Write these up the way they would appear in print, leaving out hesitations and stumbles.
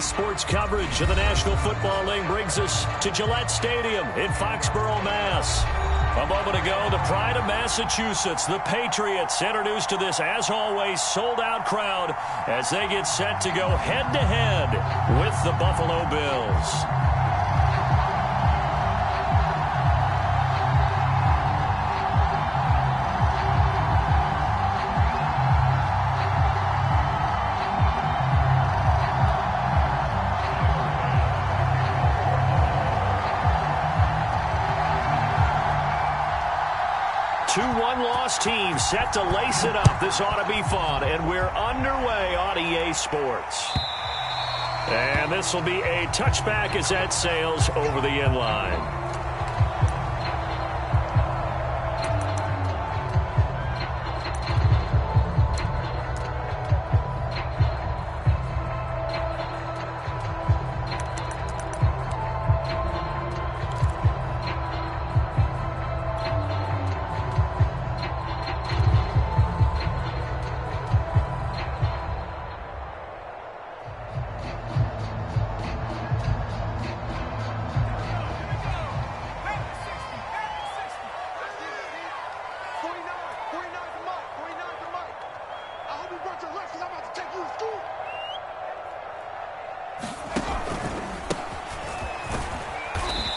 Sports coverage of the National Football League brings us to Gillette Stadium in Foxborough, Mass. A moment ago, the pride of Massachusetts, the Patriots, introduced to this, as always, sold-out crowd as they get set to go head-to-head with the Buffalo Bills. 2-1 loss team set to lace it up. This ought to be fun, and we're underway on EA Sports. And this will be a touchback as that sails over the end line.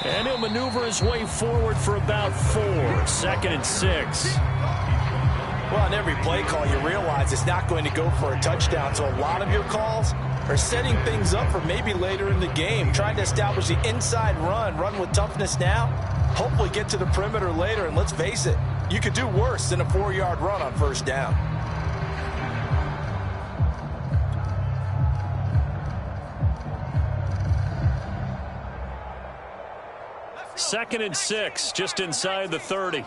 And he'll maneuver his way forward for about 4. 2nd and 6. Well, on every play call, you realize it's not going to go for a touchdown. So a lot of your calls are setting things up for maybe later in the game, trying to establish the inside run with toughness now, hopefully get to the perimeter later. And let's face it, you could do worse than a 4-yard run on first down. Second and 6, just inside the 30.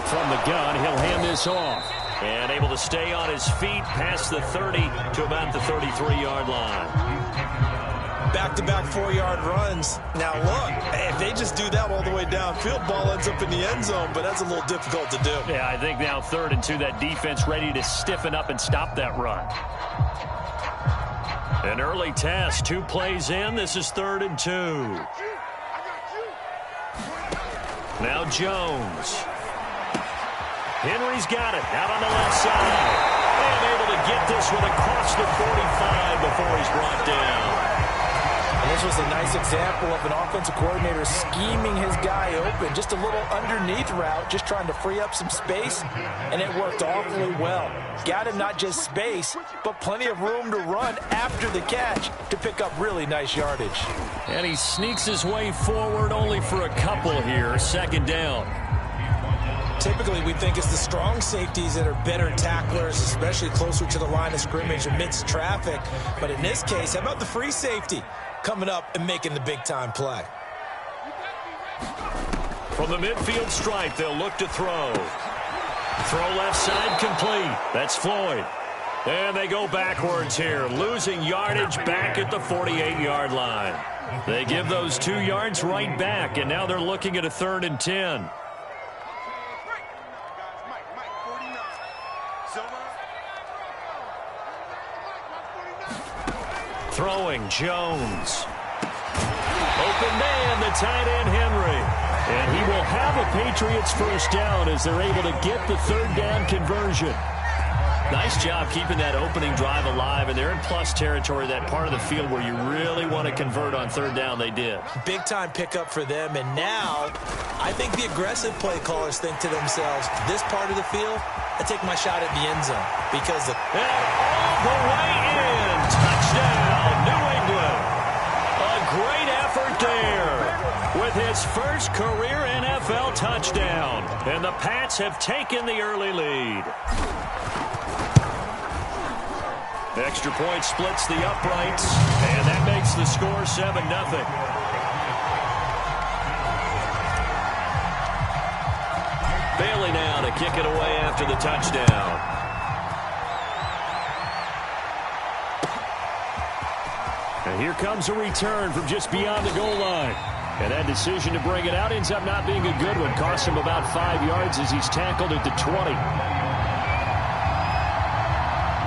From the gun, he'll hand this off. And able to stay on his feet past the 30 to about the 33-yard line. Back-to-back 4-yard runs. Now, look, if they just do that all the way downfield, ball ends up in the end zone, but that's a little difficult to do. Yeah, I think now 3rd and 2, that defense ready to stiffen up and stop that run. An early test, 2 plays in. This is 3rd and 2. Now Jones. Henry's got it out on the left side. And able to get this one across the 45 before he's brought down. And this was a nice example of an offensive coordinator scheming his guy open. Just a little underneath route, just trying to free up some space, and it worked awfully well. Got him not just space, but plenty of room to run after the catch to pick up really nice yardage. And he sneaks his way forward only for a couple here. 2nd down. Typically, we think it's the strong safeties that are better tacklers, especially closer to the line of scrimmage amidst traffic. But in this case, how about the free safety coming up and making the big-time play? From the midfield stripe, they'll look to throw. Throw left side complete. That's Floyd. And they go backwards here, losing yardage back at the 48-yard line. They give those 2 yards right back, and now they're looking at a 3rd and 10. Throwing, Jones. Open man, the tight end, Henry. And he will have a Patriots first down as they're able to get the 3rd down conversion. Nice job keeping that opening drive alive, and they're in plus territory, that part of the field where you really want to convert on 3rd down. They did. Big-time pickup for them, and now I think the aggressive play callers think to themselves, this part of the field, I take my shot at the end zone because of all the way in. Touchdown, New England. A great effort there with his first career NFL touchdown. And the Pats have taken the early lead. Extra point splits the uprights, and that makes the score 7-0. Bailey now to kick it away after the touchdown. And here comes a return from just beyond the goal line. And that decision to bring it out ends up not being a good one. Costs him about 5 yards as he's tackled at the 20.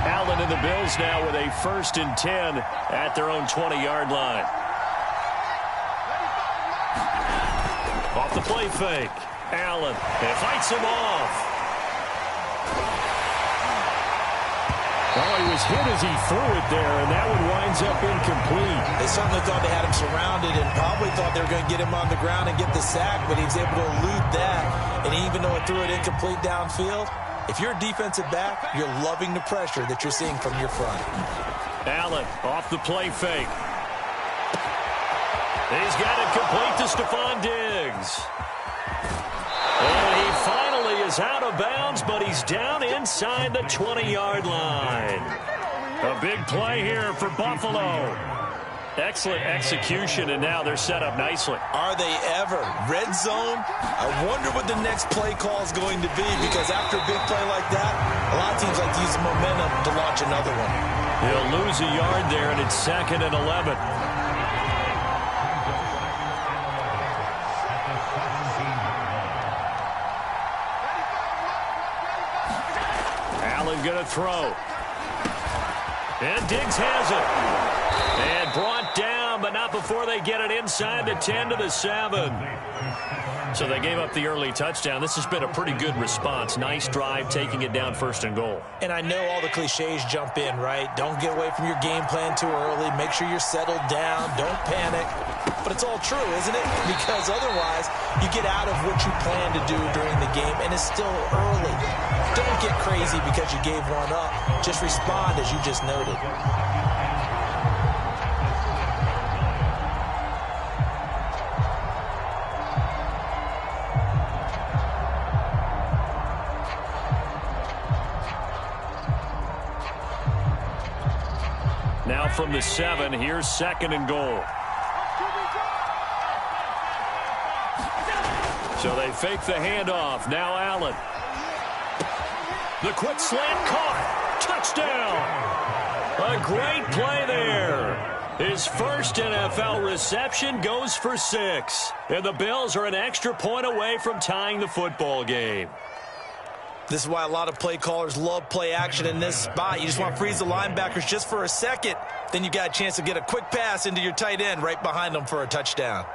Allen and the Bills now with a 1st and 10 at their own 20-yard line. Off the play fake. Allen, and fights him off. Oh, he was hit as he threw it there, and that one winds up incomplete. They certainly thought they had him surrounded and probably thought they were going to get him on the ground and get the sack, but he was able to elude that. And even though it threw it incomplete downfield, if you're a defensive back, you're loving the pressure that you're seeing from your front. Allen off the play fake. He's got it complete to Stephon Diggs. And he finally is out of bounds, but he's down inside the 20-yard line. A big play here for Buffalo. Excellent execution, and now they're set up nicely. Are they ever? Red zone? I wonder what the next play call is going to be, because after a big play like that, a lot of teams like to use the momentum to launch another one. He'll lose a yard there, and it's 2nd and 11. Going to throw. And Diggs has it. And brought down, but not before they get it inside the 10 to the 7. So they gave up the early touchdown. This has been a pretty good response. Nice drive, taking it down 1st and goal. And I know all the cliches jump in, right? Don't get away from your game plan too early. Make sure you're settled down. Don't panic. But it's all true, isn't it? Because otherwise, you get out of what you plan to do during the game, and it's still early. Don't get crazy because you gave one up. Just respond as you just noted. Now from the 7, here's 2nd and goal. So they fake the handoff. Now Allen. The quick slant caught. Touchdown. A great play there. His first NFL reception goes for 6. And the Bills are an extra point away from tying the football game. This is why a lot of play callers love play action in this spot. You just want to freeze the linebackers just for a second. Then you got a chance to get a quick pass into your tight end right behind them for a touchdown.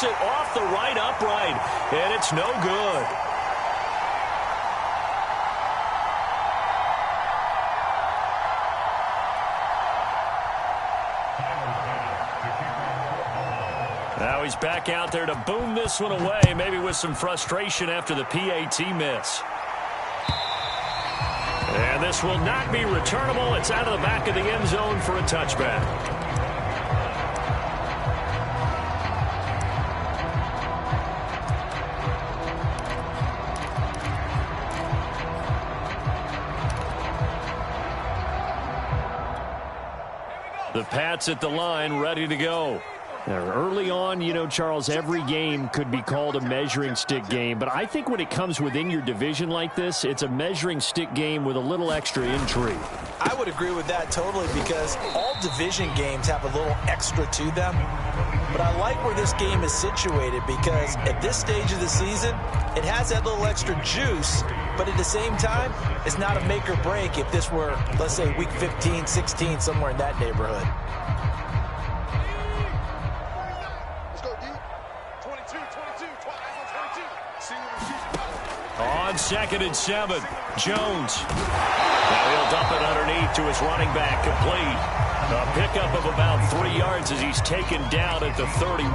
It off the right upright, and it's no good. Now he's back out there to boom this one away, maybe with some frustration after the PAT miss. And this will not be returnable. It's out of the back of the end zone for a touchback. The Pats at the line, ready to go. Now, early on, you know, Charles, every game could be called a measuring stick game. But I think when it comes within your division like this, it's a measuring stick game with a little extra intrigue. I would agree with that totally, because all division games have a little extra to them. But I like where this game is situated, because at this stage of the season, it has that little extra juice. But at the same time, it's not a make or break if this were, let's say, week 15, 16, somewhere in that neighborhood. Let's go, D. 22. On 2nd and 7, Jones. Now he'll dump it underneath to his running back, complete. A pickup of about 3 yards as he's taken down at the 31.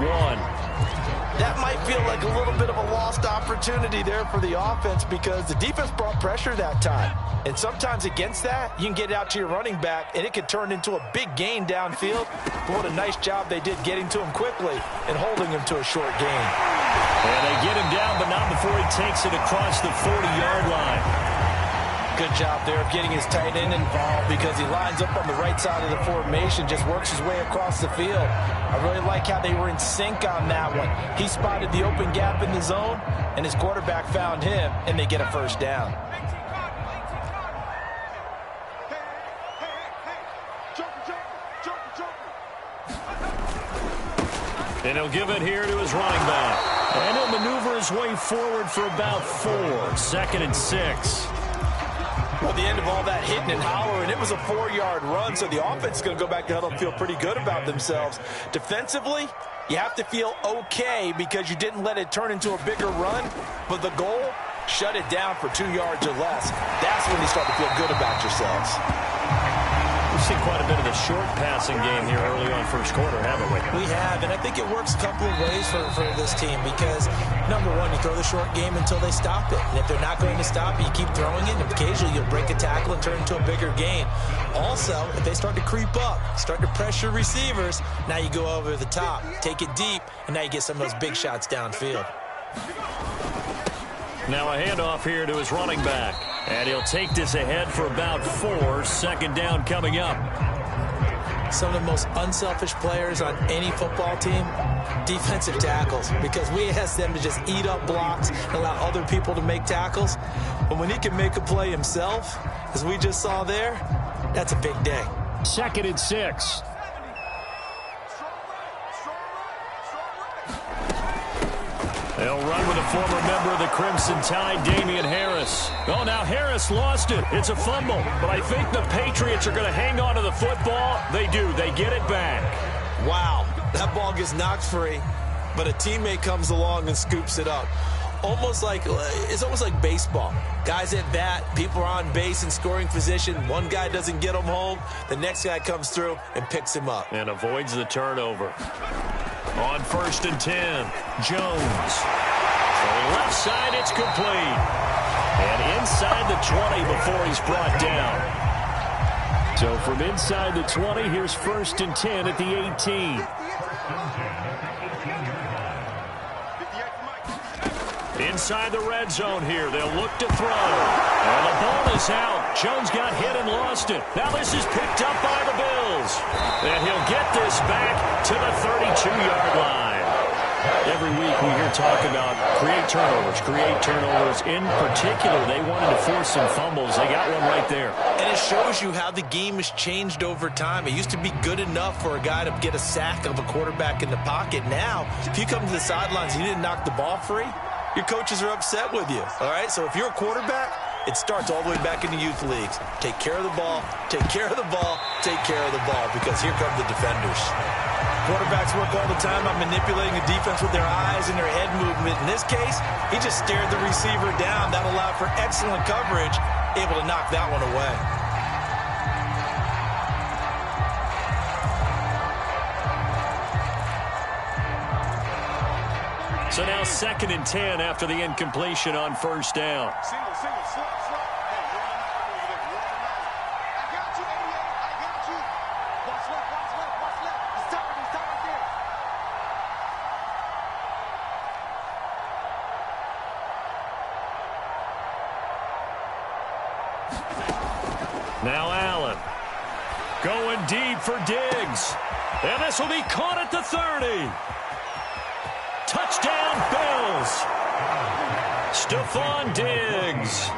That might feel like a little bit of a lost opportunity there for the offense, because the defense brought pressure that time. And sometimes against that, you can get it out to your running back, and it could turn into a big gain downfield. But what a nice job they did getting to him quickly and holding him to a short gain. And they get him down, but not before he takes it across the 40-yard line. Good job there of getting his tight end involved because he lines up on the right side of the formation, just works his way across the field. I really like how they were in sync on that one. He spotted the open gap in the zone, and his quarterback found him, and they get a first down. And he'll give it here to his running back. And he'll maneuver his way forward for about 4. 2nd and 6. Well, the end of all that hitting and hollering, it was a 4-yard run, so the offense is going to go back to huddle and feel pretty good about themselves. Defensively, you have to feel okay because you didn't let it turn into a bigger run, but the goal, shut it down for 2 yards or less. That's when you start to feel good about yourselves. We've seen quite a bit of the short passing game here early on first quarter, haven't we? We have, and I think it works a couple of ways for this team because, number one, you throw the short game until they stop it. And if they're not going to stop it, you keep throwing it, and occasionally you'll break a tackle and turn it into a bigger gain. Also, if they start to creep up, start to pressure receivers, now you go over the top, take it deep, and now you get some of those big shots downfield. Now a handoff here to his running back. And he'll take this ahead for about 4. 2nd down coming up. Some of the most unselfish players on any football team, defensive tackles, because we ask them to just eat up blocks and allow other people to make tackles. But when he can make a play himself, as we just saw there, that's a big day. 2nd and 6. They'll run with a former member of the Crimson Tide, Damian Harris. Oh, now Harris lost it. It's a fumble. But I think the Patriots are going to hang on to the football. They do. They get it back. Wow. That ball gets knocked free, but a teammate comes along and scoops it up. It's almost like baseball. Guys at bat, people are on base in scoring position. One guy doesn't get him home. The next guy comes through and picks him up. And avoids the turnover. On 1st and 10, Jones. From left side, it's complete. And inside the 20 before he's brought down. So from inside the 20, here's 1st and 10 at the 18. Inside the red zone here. They'll look to throw. And the ball is out. Jones got hit and lost it. Now this is picked up by the Bills. And he'll get this back to the 32-yard line. Every week we hear talk about create turnovers. In particular, they wanted to force some fumbles. They got one right there. And it shows you how the game has changed over time. It used to be good enough for a guy to get a sack of a quarterback in the pocket. Now, if you come to the sidelines and you didn't knock the ball free, your coaches are upset with you. All right? So if you're a quarterback, it starts all the way back in the youth leagues. Take care of the ball, take care of the ball, take care of the ball, because here come the defenders. Quarterbacks work all the time on manipulating a defense with their eyes and their head movement. In this case, he just stared the receiver down. That allowed for excellent coverage, able to knock that one away. So now 2nd and 10 after the incompletion on 1st down. Single, slot. Hey, you're not moving it. I got you, 88. I got you. Watch left. He's tired right there. Now Allen. Going deep for Diggs. And this will be caught at the 30. Touchdown, Bills. Stephon Diggs.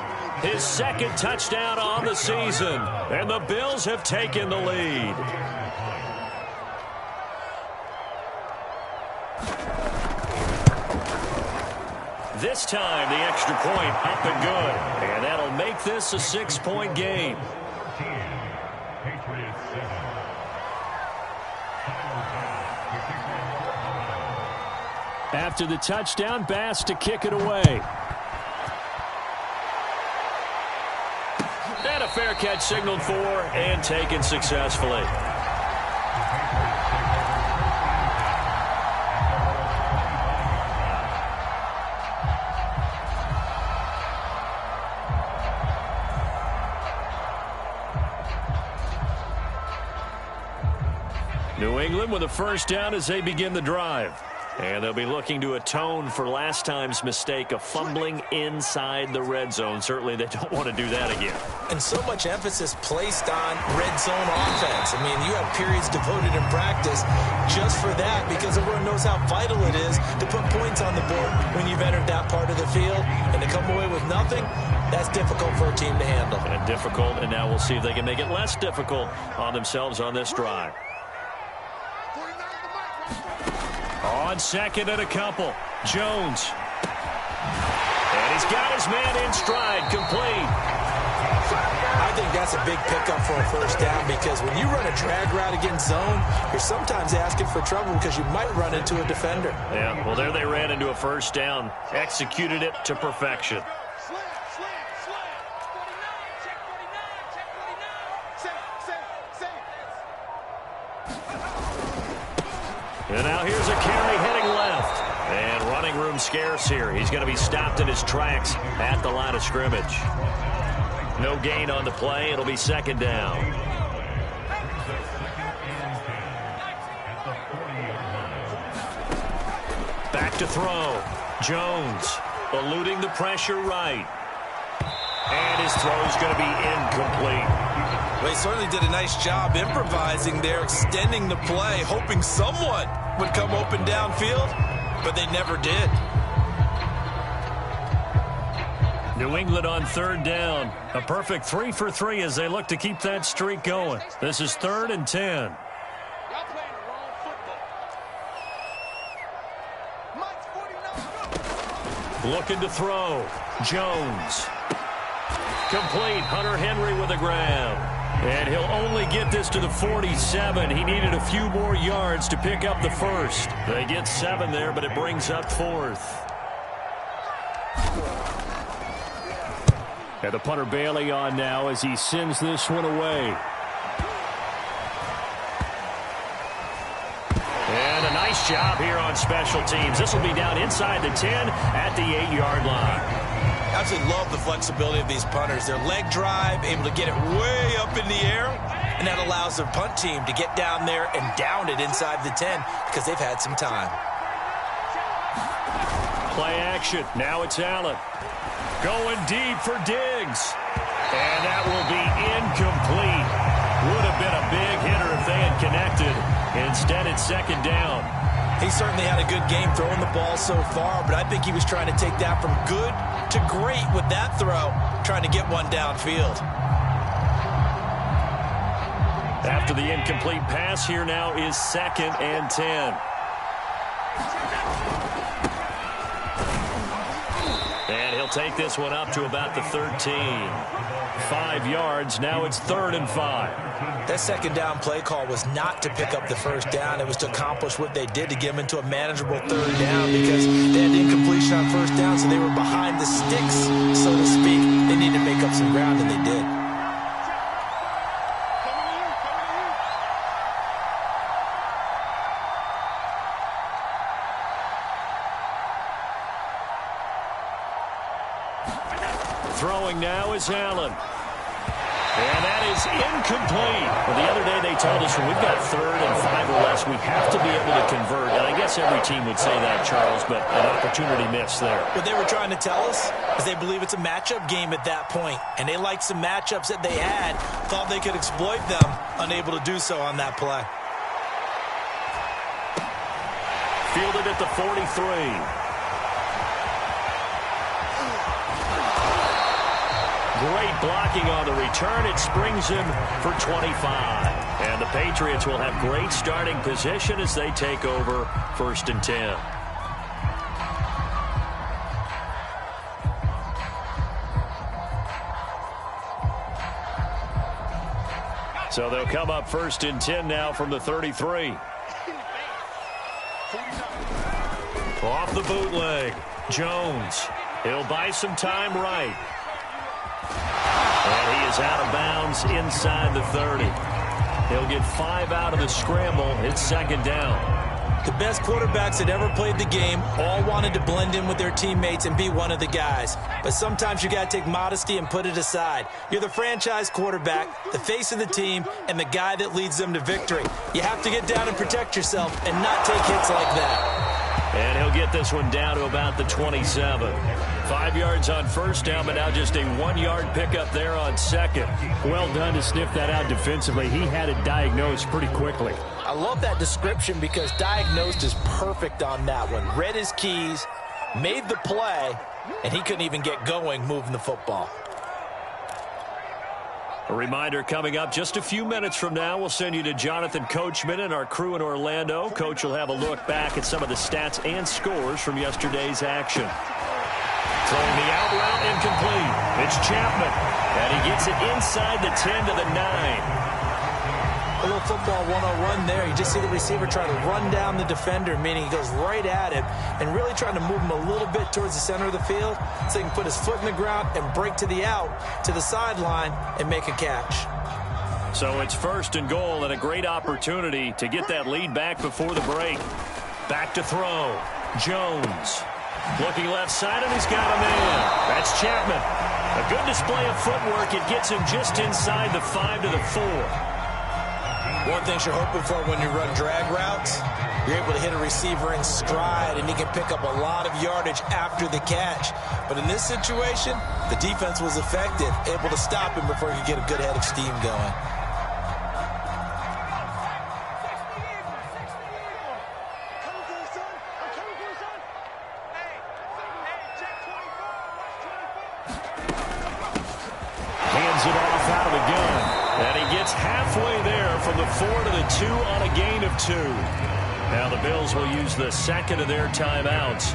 His 2nd touchdown on the season. And the Bills have taken the lead. This time, the extra point up and good. And that'll make this a 6-point game. After the touchdown, Bass to kick it away. And a fair catch signaled for and taken successfully. New England with a 1st down as they begin the drive. And they'll be looking to atone for last time's mistake of fumbling inside the red zone. Certainly they don't want to do that again. And so much emphasis placed on red zone offense. I mean, you have periods devoted in practice just for that because everyone knows how vital it is to put points on the board when you've entered that part of the field. And to come away with nothing, that's difficult for a team to handle. And difficult, and now we'll see if they can make it less difficult on themselves on this drive. On second and a couple, Jones. And he's got his man in stride, complete. I think that's a big pickup for a first down because when you run a drag route against zone, you're sometimes asking for trouble because you might run into a defender. Yeah, well, there they ran into a first down, executed it to perfection. And now here's a carry heading left. And running room scarce here. He's going to be stopped in his tracks at the line of scrimmage. No gain on the play. It'll be second down. Back to throw. Jones eluding the pressure right. And his throw's going to be incomplete. Well, he certainly did a nice job improvising there, extending the play, hoping someone would come open downfield, but they never did. New England on third down. A perfect 3 for 3 as they look to keep that streak going. This is 3rd and 10. Y'all playing the wrong football. Mike's 49. Looking to throw. Jones. Complete. Hunter Henry with a grab. And he'll only get this to the 47. He needed a few more yards to pick up the first. They get 7 there, but it brings up 4th. And the punter Bailey on now as he sends this one away. And a nice job here on special teams. This will be down inside the 10 at the 8-yard line. Absolutely love the flexibility of these punters. Their leg drive, able to get it way up in the air, and that allows their punt team to get down there and down it inside the 10 because they've had some time. Play action. Now it's Allen. Going deep for Diggs. And that will be incomplete. Would have been a big hitter if they had connected. Instead, it's second down. He certainly had a good game throwing the ball so far, but I think he was trying to take that from good to great with that throw, trying to get one downfield. After the incomplete pass, here now is 2nd and 10. And he'll take this one up to about the 13. 5 yards. Now it's 3rd and 5. That second down play call was not to pick up the first down. It was to accomplish what they did to get them into a manageable 3rd down because they had incompletion on first down, so they were behind the sticks, so to speak. They needed to make up some ground, and they did. Throwing now is Allen. And that is incomplete. Well, the other day they told us when we've got 3rd and 5 or less, we have to be able to convert. And I guess every team would say that, Charles, but an opportunity missed there. What they were trying to tell us is they believe it's a matchup game at that point, and they liked some matchups that they had, thought they could exploit them, unable to do so on that play. Fielded at the 43. Great blocking on the return. It springs him for 25. And the Patriots will have great starting position as they take over 1st and 10. So they'll come up 1st and 10 now from the 33. Off the bootleg. Jones. He'll buy some time right. And he is out of bounds inside the 30. He'll get 5 out of the scramble. It's second down. The best quarterbacks that ever played the game all wanted to blend in with their teammates and be one of the guys. But sometimes you got to take modesty and put it aside. You're the franchise quarterback, the face of the team, and the guy that leads them to victory. You have to get down and protect yourself and not take hits like that. get this one down to about the 27. 5 yards on first down, but now just a 1-yard pickup there on second. Well done to sniff that out defensively. He had it diagnosed pretty quickly. I love that description because diagnosed is perfect on that one. Read his keys, made the play, and he couldn't even get going moving the football. A reminder coming up just a few minutes from now, we'll send you to Jonathan Coachman and our crew in Orlando. Coach will have a look back at some of the stats and scores from yesterday's action. Throwing the out route incomplete. It's Chapman, and he gets it inside the 10 to the 9. A little football 101 there. You just see the receiver try to run down the defender, meaning he goes right at him and really trying to move him a little bit towards the center of the field so he can put his foot in the ground and break to the out, to the sideline, and make a catch. So it's 1st and goal and a great opportunity to get that lead back before the break. Back to throw. Jones. Looking left side, and he's got a man. That's Chapman. A good display of footwork. It gets him just inside the 5 to the 4. One thing you're hoping for when you run drag routes, you're able to hit a receiver in stride, and he can pick up a lot of yardage after the catch. But in this situation, the defense was effective, able to stop him before he could get a good head of steam going. Hands it off out of the gun. And he gets halfway there from the 4 to the 2 on a gain of 2. Now the Bills will use the second of their timeouts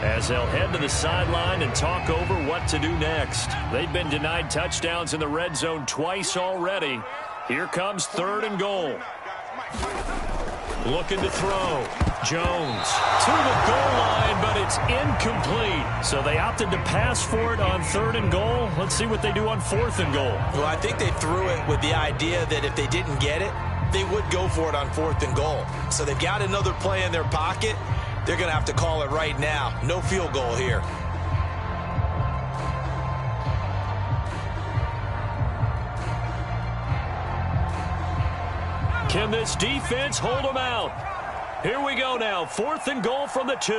as they'll head to the sideline and talk over what to do next. They've been denied touchdowns in the red zone twice already. Here comes 3rd and goal. Looking to throw. Jones to the goal line, but it's incomplete. So they opted to pass for it on 3rd and goal. Let's see what they do on 4th and goal. Well, I think they threw it with the idea that if they didn't get it, they would go for it on 4th and goal. So they've got another play in their pocket. They're going to have to call it right now. No field goal here. Can this defense hold them out? Here we go now. 4th and goal from the 2.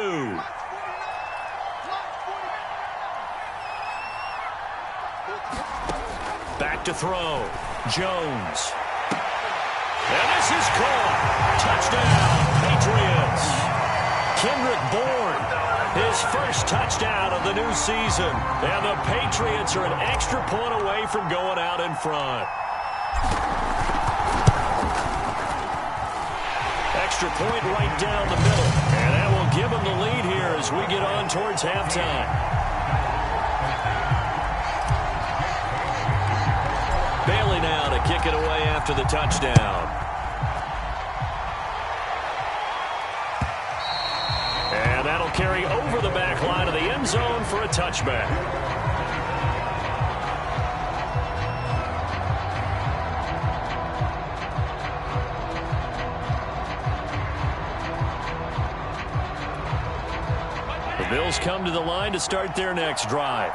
Back to throw. Jones. And this is caught. Touchdown, Patriots. Kendrick Bourne, his first touchdown of the new season. And the Patriots are an extra point away from going out in front. Extra point right down the middle. And that will give them the lead here as we get on towards halftime. Bailey now to kick it away after the touchdown. And that'll carry over the back line of the end zone for a touchback. Bills come to the line to start their next drive.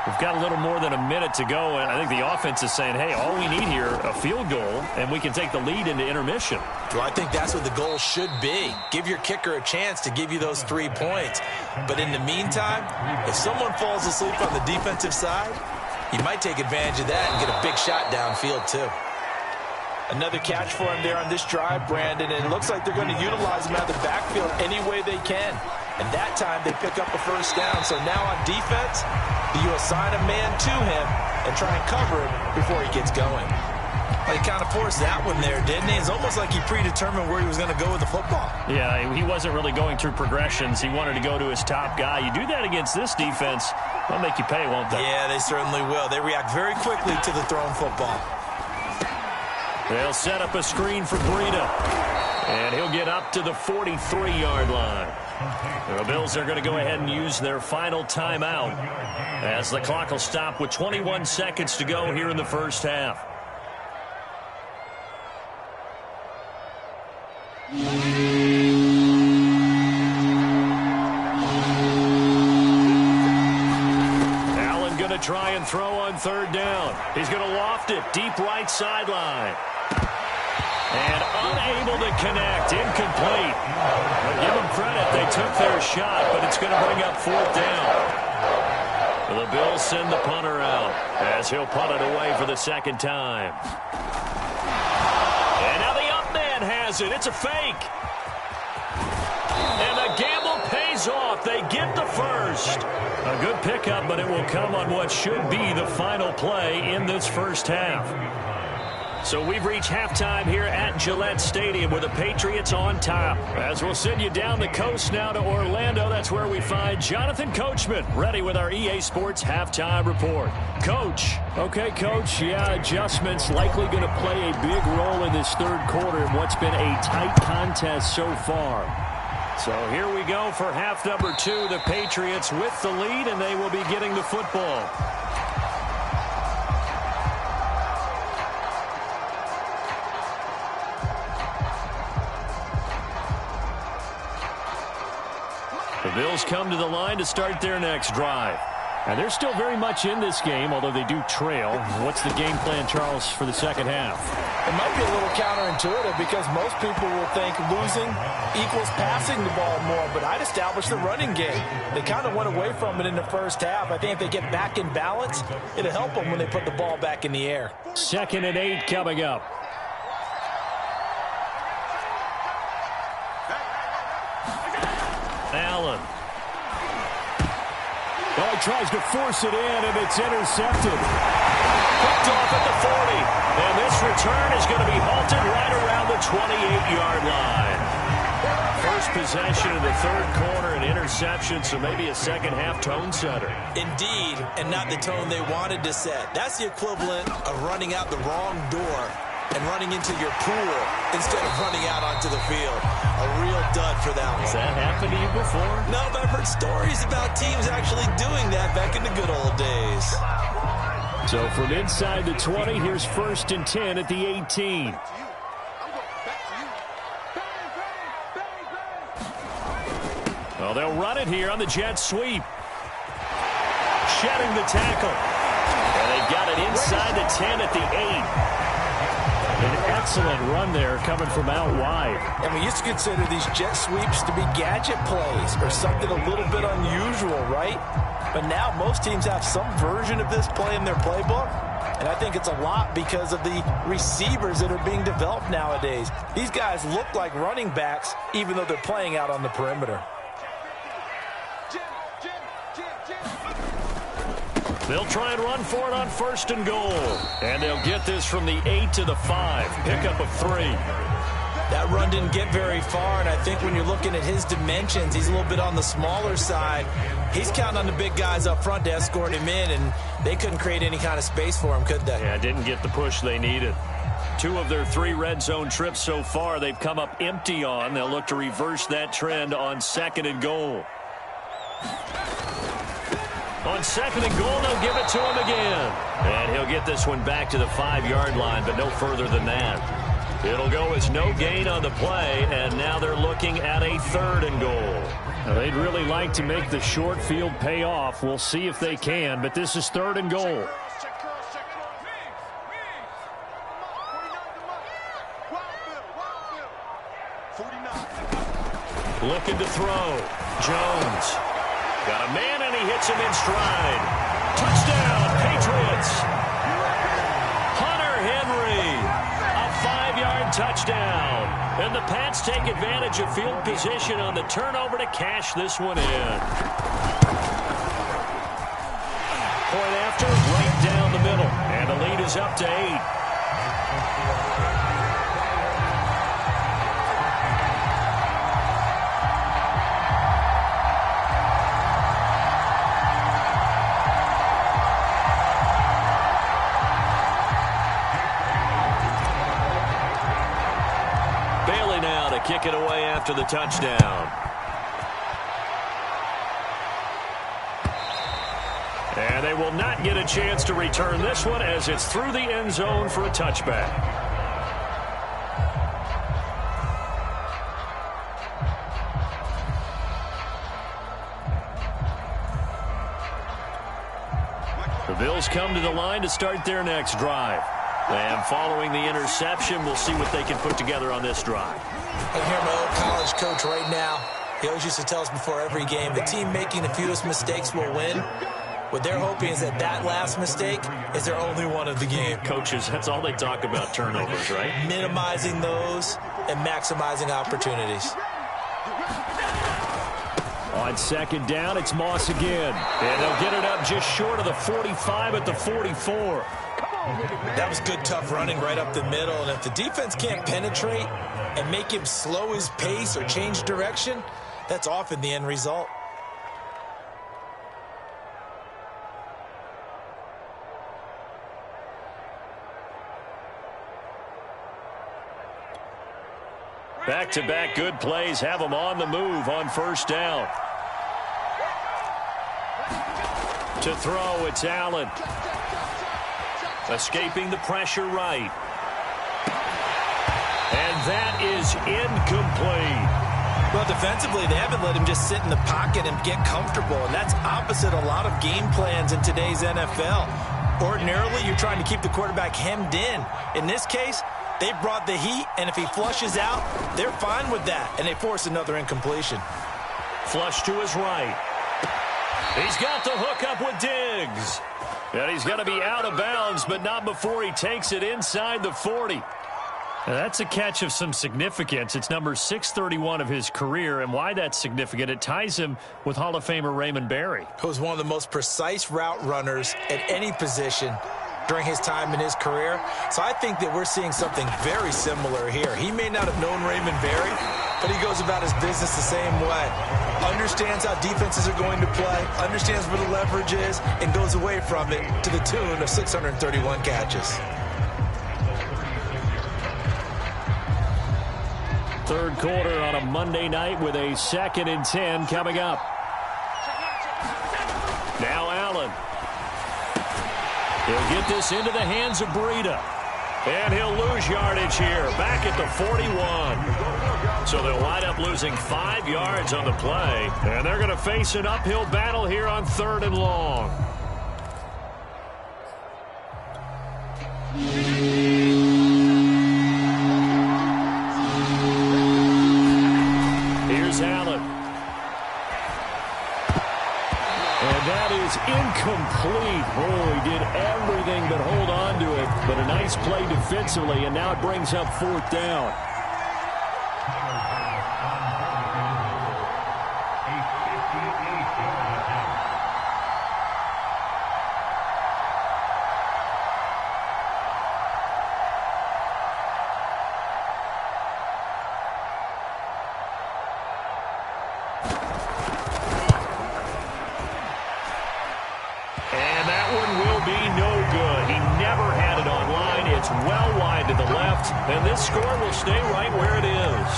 We've got a little more than a minute to go, and I think the offense is saying, hey, all we need here, a field goal, and we can take the lead into intermission. Well, I think that's what the goal should be. Give your kicker a chance to give you those 3 points. But in the meantime, if someone falls asleep on the defensive side, you might take advantage of that and get a big shot downfield, too. Another catch for him there on this drive, Brandon, and it looks like they're going to utilize him out of the backfield any way they can. And that time they pick up a first down. So now on defense, you assign a man to him and try and cover him before he gets going. Well, he kind of forced that one there, didn't he? It's almost like he predetermined where he was going to go with the football. Yeah, he wasn't really going through progressions. He wanted to go to his top guy. You do that against this defense, they'll make you pay, won't they? Yeah, they certainly will. They react very quickly to the thrown football. They'll set up a screen for Breida. And he'll get up to the 43-yard line. The Bills are going to go ahead and use their final timeout as the clock will stop with 21 seconds to go here in the first half. Allen going to try and throw on 3rd down. He's going to loft it deep right sideline. And unable to connect. Incomplete. But give them credit. They took their shot, but it's going to bring up 4th down. The Bills send the punter out as he'll punt it away for the 2nd time. And now the up man has it. It's a fake. And the gamble pays off. They get the first. A good pickup, but it will come on what should be the final play in this first half. So we've reached halftime here at Gillette Stadium with the Patriots on top. As we'll send you down the coast now to Orlando, that's where we find Jonathan Coachman ready with our EA Sports halftime report. Coach. Okay, Coach. Yeah, adjustments likely going to play a big role in this 3rd quarter in what's been a tight contest so far. So here we go for half number 2. The Patriots with the lead, and they will be getting the football. The Bills come to the line to start their next drive. And they're still very much in this game, although they do trail. What's the game plan, Charles, for the 2nd half? It might be a little counterintuitive because most people will think losing equals passing the ball more, but I'd establish the running game. They kind of went away from it in the first half. I think if they get back in balance, it'll help them when they put the ball back in the air. 2nd and 8 coming up. Allen. Well, he tries to force it in, and it's intercepted. Picked off at the 40. And this return is going to be halted right around the 28-yard line. First possession of the 3rd quarter, an interception, so maybe a 2nd half tone setter. Indeed, and not the tone they wanted to set. That's the equivalent of running out the wrong door and running into your pool instead of running out onto the field. A real dud for that one. Has that happened to you before? No, but I've heard stories about teams actually doing that back in the good old days. So from inside the 20, here's 1st and 10 at the 18. Well, they'll run it here on the jet sweep. Shedding the tackle. And they've got it inside the 10 at the 8. An excellent run there coming from out wide. And we used to consider these jet sweeps to be gadget plays or something a little bit unusual, right? But now most teams have some version of this play in their playbook. And I think it's a lot because of the receivers that are being developed nowadays. These guys look like running backs even though they're playing out on the perimeter. They'll try and run for it on 1st and goal. And they'll get this from the 8 to the 5. Pickup of 3. That run didn't get very far, and I think when you're looking at his dimensions, he's a little bit on the smaller side. He's counting on the big guys up front to escort him in, and they couldn't create any kind of space for him, could they? Yeah, didn't get the push they needed. 2 of their 3 red zone trips so far they've come up empty on. They'll look to reverse that trend on 2nd and goal. On 2nd and goal, they'll give it to him again. And he'll get this one back to the 5-yard line, but no further than that. It'll go as no gain on the play, and now they're looking at a 3rd and goal. Now, they'd really like to make the short field pay off. We'll see if they can, but this is 3rd and goal. Looking to throw. Jones. Got a man, and he hits him in stride. Touchdown, Patriots. Hunter Henry. A 5-yard touchdown. And the Pats take advantage of field position on the turnover to cash this one in. Point after, right down the middle. And the lead is up to 8. Kick it away after the touchdown. And they will not get a chance to return this one as it's through the end zone for a touchback. The Bills come to the line to start their next drive. And following the interception, we'll see what they can put together on this drive. I hear my old college coach right now. He always used to tell us before every game, the team making the fewest mistakes will win. What they're hoping is that that last mistake is their only one of the game. Coaches, that's all they talk about, turnovers, right? Minimizing those and maximizing opportunities. On second down, it's Moss again. And they'll get it up just short of the 45 at the 44. That was good, tough running right up the middle. And if the defense can't penetrate and make him slow his pace or change direction, that's often the end result. Back-to-back good plays have them on the move on first down. To throw, it's Allen. Escaping the pressure right. And that is incomplete. Well, defensively, they haven't let him just sit in the pocket and get comfortable, and that's opposite a lot of game plans in today's NFL. Ordinarily, you're trying to keep the quarterback hemmed in. In this case, they brought the heat, and if he flushes out, they're fine with that, and they force another incompletion. Flush to his right. He's got the hook up with Diggs. And he's going to be out of bounds, but not before he takes it inside the 40. Now, that's a catch of some significance. It's number 631 of his career, and why that's significant, it ties him with Hall of Famer Raymond Berry. Who was one of the most precise route runners at any position during his time in his career. So I think that we're seeing something very similar here. He may not have known Raymond Berry, but he goes about his business the same way. Understands how defenses are going to play, understands where the leverage is, and goes away from it to the tune of 631 catches. Third quarter on a Monday night with a 2nd and 10 coming up. Now Allen. He'll get this into the hands of Breida. And he'll lose yardage here, back at the 41. So they'll wind up losing 5 yards on the play. And they're going to face an uphill battle here on 3rd and long. Here's Allen. And that is incomplete. Oh, he did everything but hold on to it. But a nice play defensively, and now it brings up 4th down. And this score will stay right where it is.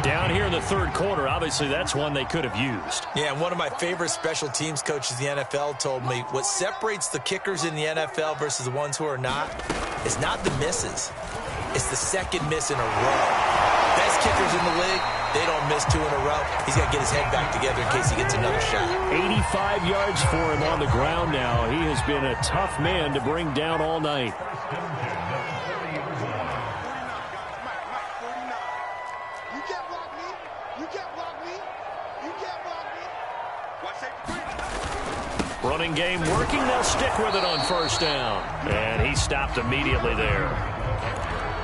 Down here in the 3rd quarter, obviously that's one they could have used. Yeah, and one of my favorite special teams coaches in the NFL told me what separates the kickers in the NFL versus the ones who are not is not the misses. It's the second miss in a row. Best kickers in the league, they don't miss 2 in a row. He's got to get his head back together in case he gets another shot. 85 yards for him on the ground now. He has been a tough man to bring down all night. Running game working. They'll stick with it on 1st down. And he stopped immediately there.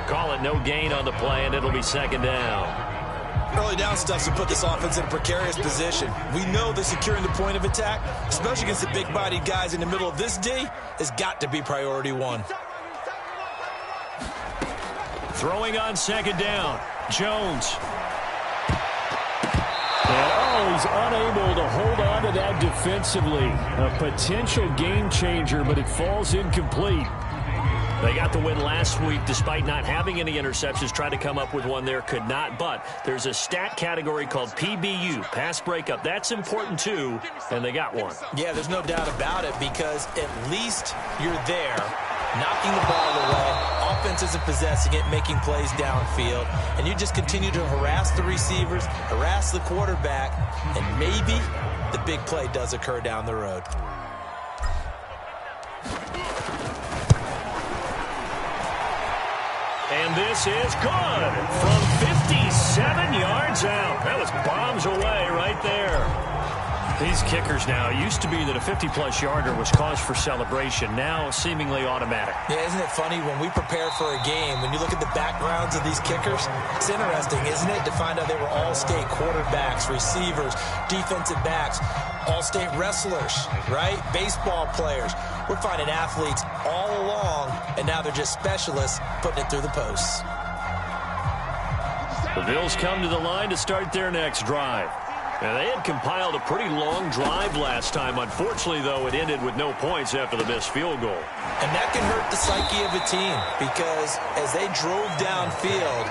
Call it no gain on the play, and it'll be 2nd down. Early down stuff to put this offense in a precarious position. We know that securing the point of attack, especially against the big-bodied guys in the middle of this D, has got to be priority 1. Throwing on 2nd down. Jones. And, he's unable to hold on to that defensively. A potential game changer, but it falls incomplete. They got the win last week despite not having any interceptions. Tried to come up with one there, could not. But there's a stat category called PBU, pass breakup. That's important too, and they got one. Yeah, there's no doubt about it because at least you're there, knocking the ball away. Offense isn't possessing it, making plays downfield. And you just continue to harass the receivers, harass the quarterback, and maybe the big play does occur down the road. this is good from 57 yards out. That was bombs away right there. These kickers now, it used to be that a 50-plus yarder was cause for celebration. Now seemingly automatic. Yeah, isn't it funny when we prepare for a game, when you look at the backgrounds of these kickers, it's interesting, isn't it, to find out they were all-state quarterbacks, receivers, defensive backs, all-state wrestlers, right? Baseball players. We're finding athletes all along, and now they're just specialists putting it through the posts. The Bills come to the line to start their next drive. And they had compiled a pretty long drive last time. Unfortunately, though, it ended with no points after the missed field goal. And that can hurt the psyche of a team because as they drove downfield,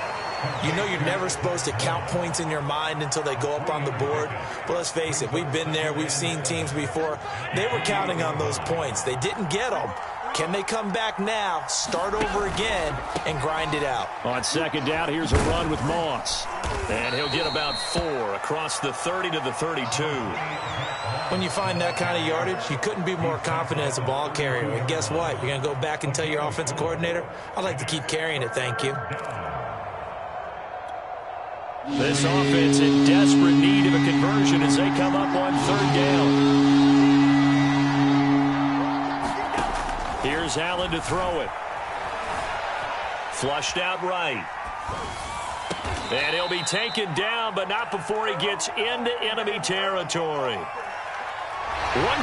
you know you're never supposed to count points in your mind until they go up on the board. But let's face it, we've been there. We've seen teams before. They were counting on those points. They didn't get them. Can they come back now, start over again, and grind it out? On second down, here's a run with Moss. And he'll get about 4 across the 30 to the 32. When you find that kind of yardage, you couldn't be more confident as a ball carrier. And guess what? You're going to go back and tell your offensive coordinator, I'd like to keep carrying it, thank you. This offense in desperate need of a conversion as they come up on third down. Here's Allen to throw it. Flushed out right. And he'll be taken down, but not before he gets into enemy territory. 1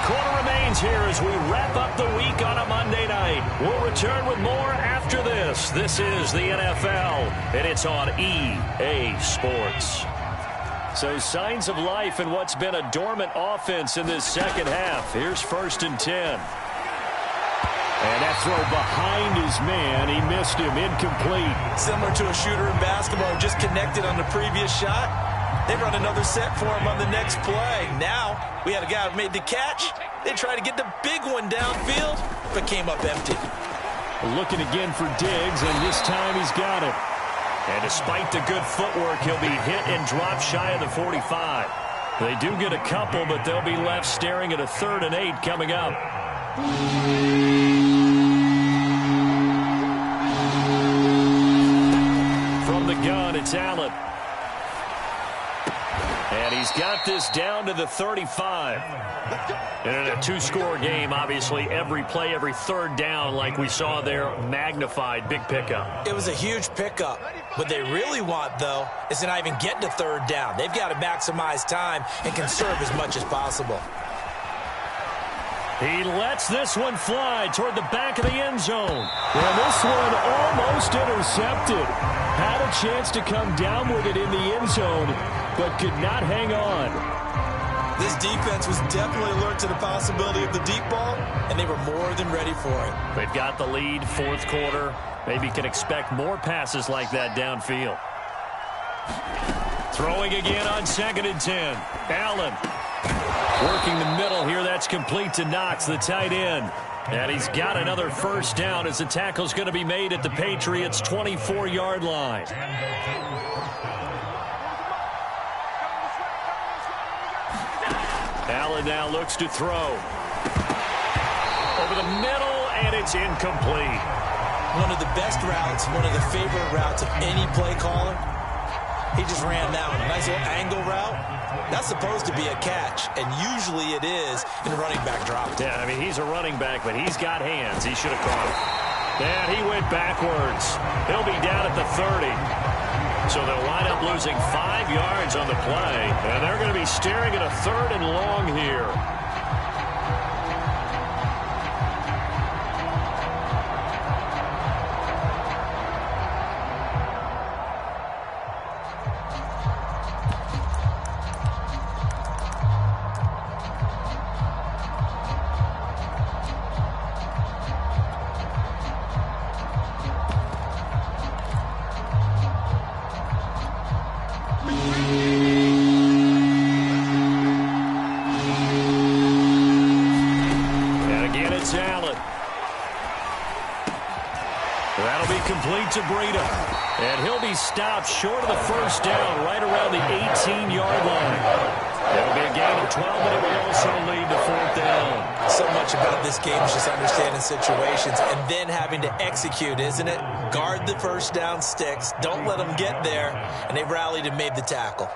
quarter remains here as we wrap up the week on a Monday night. We'll return with more after this. This is the NFL, and it's on EA Sports. So signs of life in what's been a dormant offense in this second half. Here's 1st and 10. And that throw behind his man, he missed him, incomplete. Similar to a shooter in basketball who just connected on the previous shot. They run another set for him on the next play. Now, we had a guy who made the catch. They tried to get the big one downfield, but came up empty. Looking again for Diggs, and this time he's got it. And despite the good footwork, he'll be hit and dropped shy of the 45. They do get a couple, but they'll be left staring at a 3rd and 8 coming up. From the gun, it's Allen. And he's got this down to the 35. And in a 2-score game, obviously, every play, every 3rd down, like we saw there, magnified, big pickup. It was a huge pickup. What they really want, though, is to not even get to 3rd down. They've got to maximize time and conserve as much as possible. He lets this one fly toward the back of the end zone. And this one almost intercepted. Had a chance to come down with it in the end zone, but could not hang on. This defense was definitely alert to the possibility of the deep ball, and they were more than ready for it. They've got the lead, 4th quarter. Maybe can expect more passes like that downfield. Throwing again on 2nd and 10. Allen. Working the middle here, that's complete to Knox, the tight end. And he's got another 1st down as the tackle's going to be made at the Patriots' 24-yard line. Allen now looks to throw. Over the middle, and it's incomplete. One of the best routes, one of the favorite routes of any play caller. He just ran that one. A nice little angle route. That's supposed to be a catch, and usually it is in a running back drop. Yeah, I mean, he's a running back, but he's got hands. He should have caught it. And he went backwards. He'll be down at the 30. So they'll wind up losing 5 yards on the play, and they're going to be staring at a 3rd and long here. To Breida. And he'll be stopped short of the 1st down right around the 18-yard line. It'll be a gain of 12, but it will also lead to 4th down. So much about this game is just understanding situations and then having to execute, isn't it? Guard the first down sticks. Don't let them get there. And they rallied and made the tackle.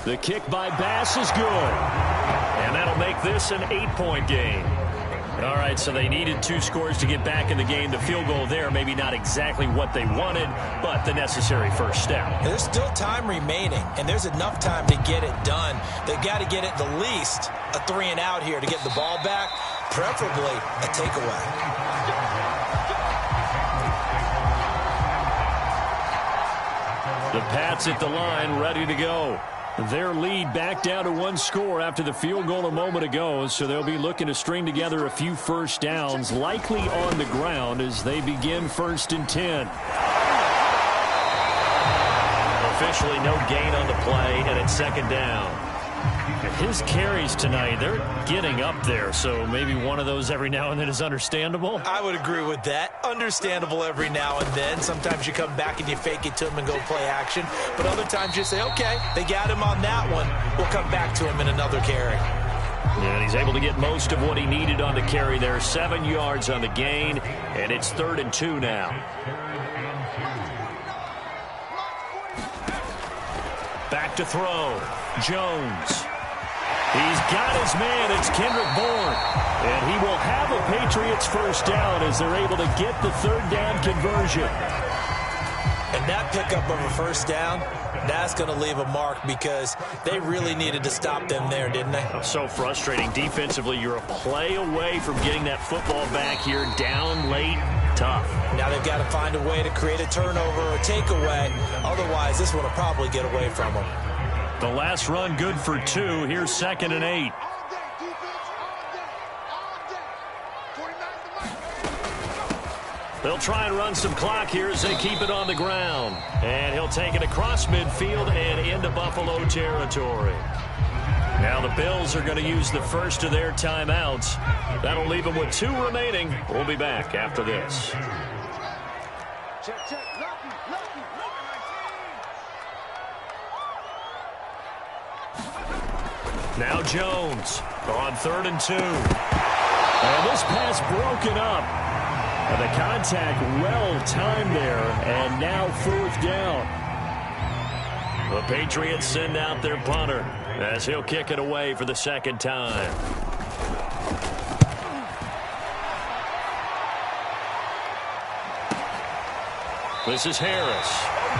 The kick by Bass is good. And that'll make this an 8-point game. All right, so they needed 2 scores to get back in the game. The field goal there, maybe not exactly what they wanted, but the necessary first step. There's still time remaining, and there's enough time to get it done. They've got to get at the least a 3-and-out here to get the ball back, preferably a takeaway. The Pats at the line, ready to go. Their lead back down to 1 score after the field goal a moment ago, so they'll be looking to string together a few first downs, likely on the ground as they begin 1st and 10. Officially no gain on the play, and it's 2nd down. His carries tonight, they're getting up there, so maybe one of those every now and then is understandable. I would agree with that. Understandable every now and then. Sometimes you come back and you fake it to him and go play action. But other times you say, okay, they got him on that one. We'll come back to him in another carry. And he's able to get most of what he needed on the carry there. 7 yards on the gain, and it's 3rd and 2 now. Back to throw. Jones. He's got his man. It's Kendrick Bourne. And he will have a Patriots first down as they're able to get the 3rd down conversion. And that pickup of a first down, that's going to leave a mark because they really needed to stop them there, didn't they? So frustrating. Defensively, you're a play away from getting that football back here down late. Tough. Now they've got to find a way to create a turnover or a takeaway. Otherwise, this one will probably get away from them. The last run good for 2. Here's 2nd and 8. They'll try and run some clock here as they keep it on the ground. And he'll take it across midfield and into Buffalo territory. Now the Bills are going to use the first of their timeouts. That'll leave them with 2 remaining. We'll be back after this. Check, check. Lucky. Now Jones on 3rd and 2. And this pass broken up. And the contact well-timed there. And now 4th down. The Patriots send out their punter as he'll kick it away for the 2nd time. This is Harris.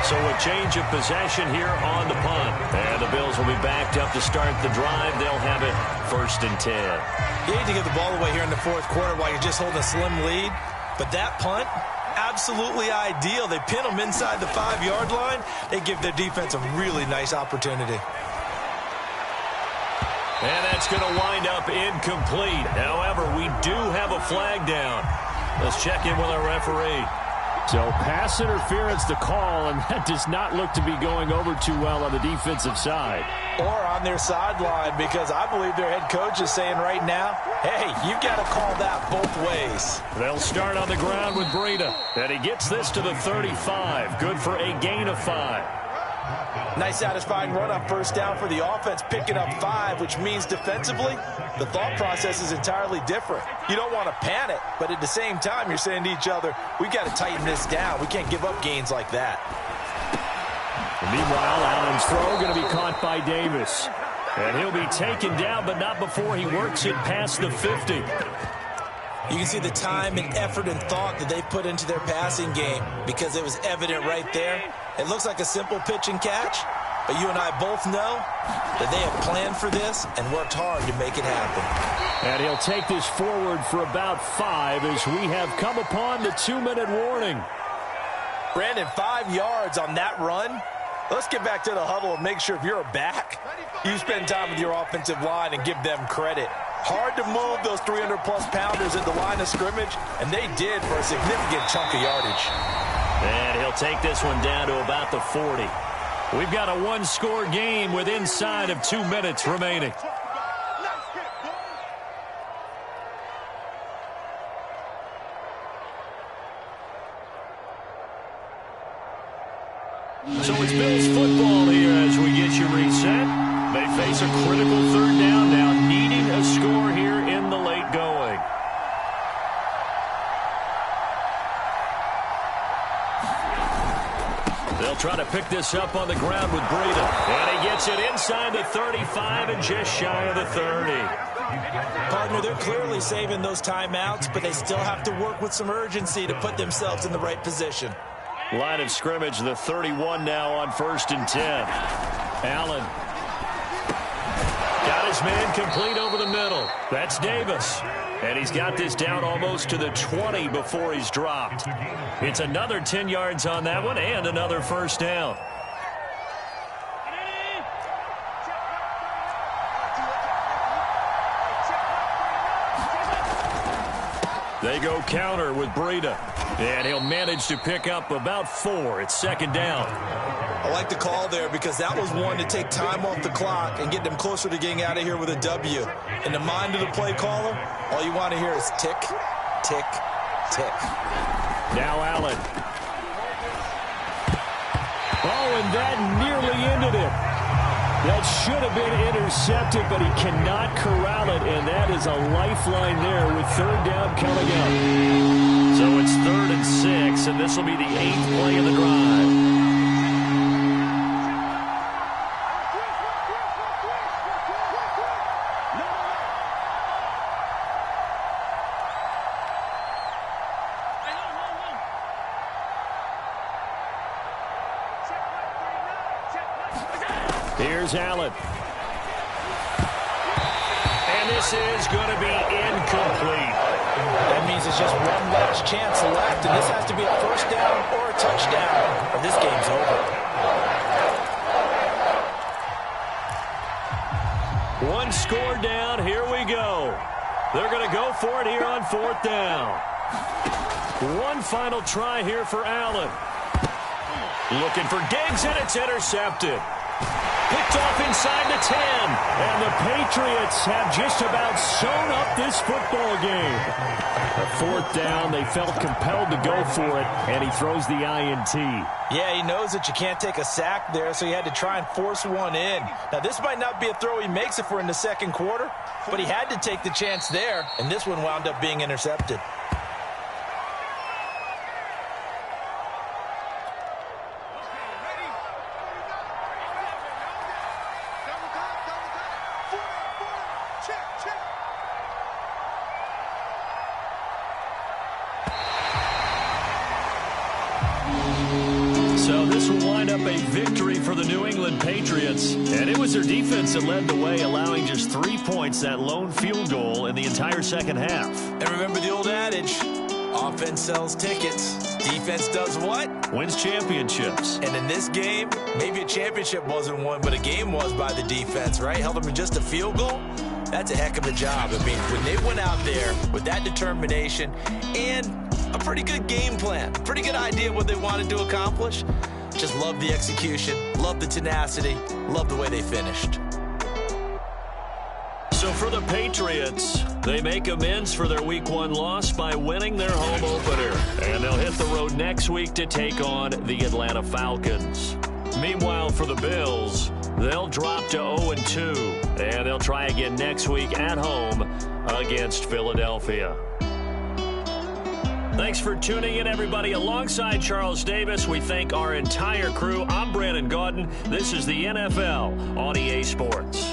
So a change of possession here on the punt. And the Bills will be backed up to start the drive. They'll have it 1st and 10. You need to get the ball away here in the 4th quarter while you're just holding a slim lead. But that punt, absolutely ideal. They pin them inside the 5-yard line. They give their defense a really nice opportunity. And that's going to wind up incomplete. However, we do have a flag down. Let's check in with our referee. So pass interference the call, and that does not look to be going over too well on the defensive side. Or on their sideline, because I believe their head coach is saying right now, hey, you've got to call that both ways. They'll start on the ground with Breida. And he gets this to the 35. Good for a gain of 5. Nice satisfying run on first down for the offense, picking up 5, which means defensively, the thought process is entirely different. You don't want to panic, but at the same time, you're saying to each other, we've got to tighten this down. We can't give up gains like that. Meanwhile, Allen's throw going to be caught by Davis. And he'll be taken down, but not before he works it past the 50. You can see the time and effort and thought that they put into their passing game because it was evident right there. It looks like a simple pitch and catch, but you and I both know that they have planned for this and worked hard to make it happen. And he'll take this forward for about 5 as we have come upon the 2-minute warning. Brandon, 5 yards on that run. Let's get back to the huddle and make sure if you're a back, you spend time with your offensive line and give them credit. Hard to move those 300-plus pounders at the line of scrimmage, and they did for a significant chunk of yardage. And he'll take this one down to about the 40. We've got a one-score game with inside of 2 minutes remaining. So it's Bills football here as we get you reset. They face a critical third down now, needing a score here in the late going. They'll try to pick this up on the ground with Breida. And he gets it inside the 35 and just shy of the 30. Partner, they're clearly saving those timeouts, but they still have to work with some urgency to put themselves in the right position. Line of scrimmage, the 31 now on 1st and 10. Allen. Got his man complete over the middle. That's Davis. And he's got this down almost to the 20 before he's dropped. It's another 10 yards on that one and another first down. They go counter with Breida. And he'll manage to pick up about 4. It's 2nd down. I like the call there because that was one to take time off the clock and get them closer to getting out of here with a W. In the mind of the play caller, all you want to hear is tick, tick, tick. Now Allen. Oh, and that nearly ended it. That should have been intercepted, but he cannot corral it, and that is a lifeline there with 3rd down coming up. So it's 3rd and 6, and this will be the 8th play of the drive. Here's Allen. And this is going to be incomplete. That means it's just one last chance left, and this has to be a first down or a touchdown, or this game's over. One score down. Here we go. They're going to go for it here on 4th down. One final try here for Allen. Looking for Diggs, and it's intercepted. Picked off inside the 10. And the Patriots have just about sewn up this football game. A 4th down, they felt compelled to go for it, and he throws the INT. Yeah, he knows that you can't take a sack there, so he had to try and force one in. Now, this might not be a throw he makes if we're in the 2nd quarter, but he had to take the chance there, and this one wound up being intercepted. So this will wind up a victory for the New England Patriots. And it was their defense that led the way, allowing just 3 points, that lone field goal in the entire second half. And remember the old adage, offense sells tickets. Defense does what? Wins championships. And in this game, maybe a championship wasn't won, but a game was by the defense, right? Held them in just a field goal. That's a heck of a job. I mean, when they went out there with that determination and a pretty good game plan, pretty good idea what they wanted to accomplish, just love the execution, love the tenacity, love the way they finished. So for the Patriots, they make amends for their Week 1 loss by winning their home opener. And they'll hit the road next week to take on the Atlanta Falcons. Meanwhile, for the Bills, they'll drop to 0-2. And they'll try again next week at home against Philadelphia. Thanks for tuning in, everybody. Alongside Charles Davis, we thank our entire crew. I'm Brandon Gaudin. This is the NFL on EA Sports.